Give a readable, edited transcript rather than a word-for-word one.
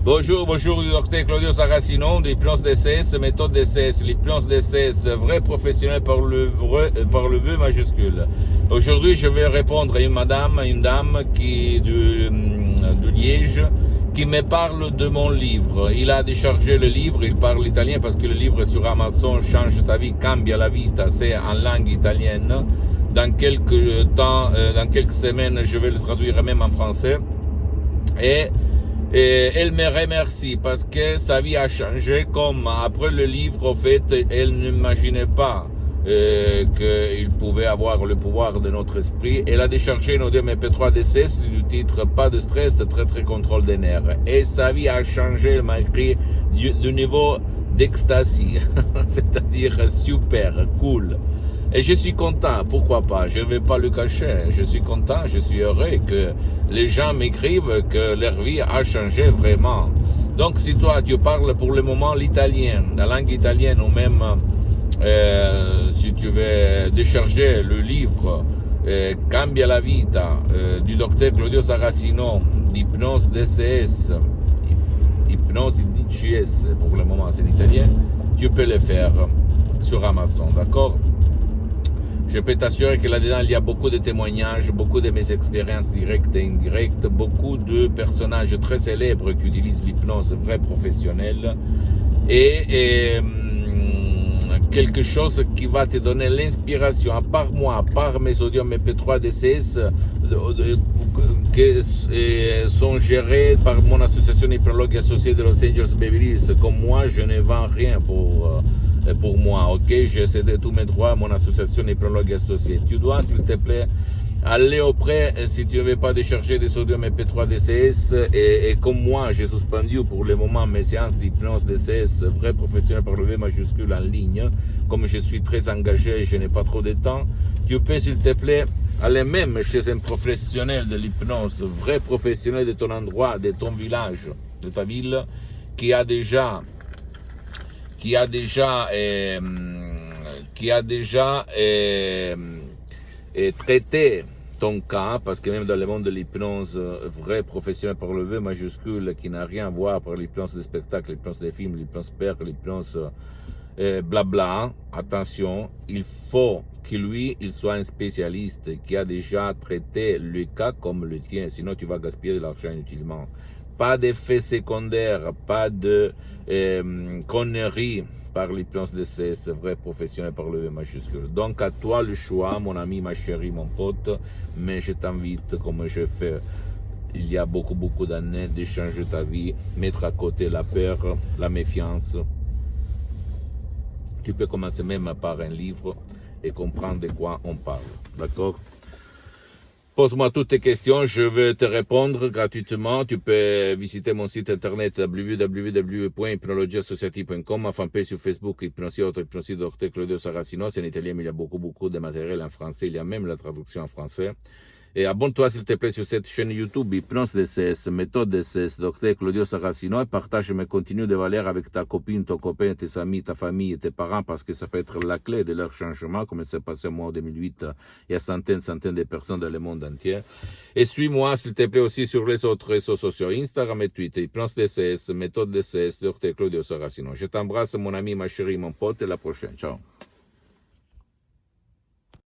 Bonjour, docteur Claudio Saracino, l'hypnose DCS, méthode DCS, l'hypnose DCS, vrai professionnel par le V majuscule. Aujourd'hui, je vais répondre à une dame qui de Liège, qui me parle de mon livre. Il a déchargé le livre, il parle italien parce que le livre sur Amazon, Change ta vie, cambia la vita, c'est en langue italienne. Dans quelques temps, dans quelques semaines, je vais le traduire même en français. Et elle me remercie parce que sa vie a changé, comme après le livre, en fait, elle n'imaginait pas qu'il pouvait avoir le pouvoir de notre esprit. Elle a déchargé nos deux MP3 DCS du titre Pas de stress, très contrôle des nerfs. Et sa vie a changé, elle m'a écrit du niveau d'ecstasy, c'est-à-dire super, cool. Et je suis content, pourquoi pas, je ne vais pas le cacher, je suis content, je suis heureux que les gens m'écrivent que leur vie a changé vraiment. Donc si toi tu parles pour le moment l'italien, la langue italienne, ou même si tu veux décharger le livre Cambia la vita du docteur Claudio Saracino, d'hypnose DCS, hypnose DCS pour le moment c'est l'italien, tu peux le faire sur Amazon, d'accord? Je peux t'assurer que là-dedans, il y a beaucoup de témoignages, beaucoup de mes expériences directes et indirectes, beaucoup de personnages très célèbres qui utilisent l'hypnose vraie professionnelle et quelque chose qui va te donner l'inspiration, à part moi, à part mes audios MP3 DCS, qui sont gérés par mon association hypnologue associée de Los Angeles Beverly Hills. Comme moi, je ne vends rien pour moi, ok? J'ai cédé tous mes droits à mon association hypnologue associée. Tu dois, s'il te plaît, aller auprès, si tu ne veux pas décharger des sodium MP3 DCS, et comme moi, j'ai suspendu pour le moment mes séances d'hypnose DCS, vrai professionnel par le V majuscule en ligne, comme je suis très engagé et je n'ai pas trop de temps, tu peux, s'il te plaît, aller même chez un professionnel de l'hypnose, vrai professionnel de ton endroit, de ton village, de ta ville, qui a déjà traité ton cas, parce que même dans le monde de l'hypnose vrai professionnel par le V majuscule, qui n'a rien à voir par l'hypnose des spectacles, l'hypnose des films, l'hypnose père, l'hypnose blabla, attention, il faut que lui, il soit un spécialiste qui a déjà traité le cas comme le tien, sinon tu vas gaspiller de l'argent inutilement. Pas d'effets secondaires, pas de conneries par l'hypnose DCS, vrai professionnel par le V majuscule. Donc à toi le choix, mon ami, ma chérie, mon pote, mais je t'invite, comme je fais il y a beaucoup d'années, de changer ta vie, mettre à côté la peur, la méfiance. Tu peux commencer même par un livre et comprendre de quoi on parle, d'accord? Pose-moi toutes tes questions, je vais te répondre gratuitement. Tu peux visiter mon site internet www.hypnologieassociative.com, ma fanpage sur Facebook, Hypnosie Docteur Claudio Saracino. C'est en italien, mais il y a beaucoup de matériel en français. Il y a même la traduction en français. Et abonne-toi, s'il te plaît, sur cette chaîne YouTube, Hypnose DCS, méthode DCS, Docteur Claudio Saracino, et partage mes contenus de valeur avec ta copine, ton copain, tes amis, ta famille et tes parents, parce que ça peut être la clé de leur changement, comme il s'est passé moi en 2008. Il y a centaines de personnes dans le monde entier. Et suis-moi, s'il te plaît, aussi sur les autres réseaux sociaux, Instagram et Twitter, Hypnose DCS, méthode DCS, Docteur Claudio Saracino. Je t'embrasse, mon ami, ma chérie, mon pote, et à la prochaine. Ciao.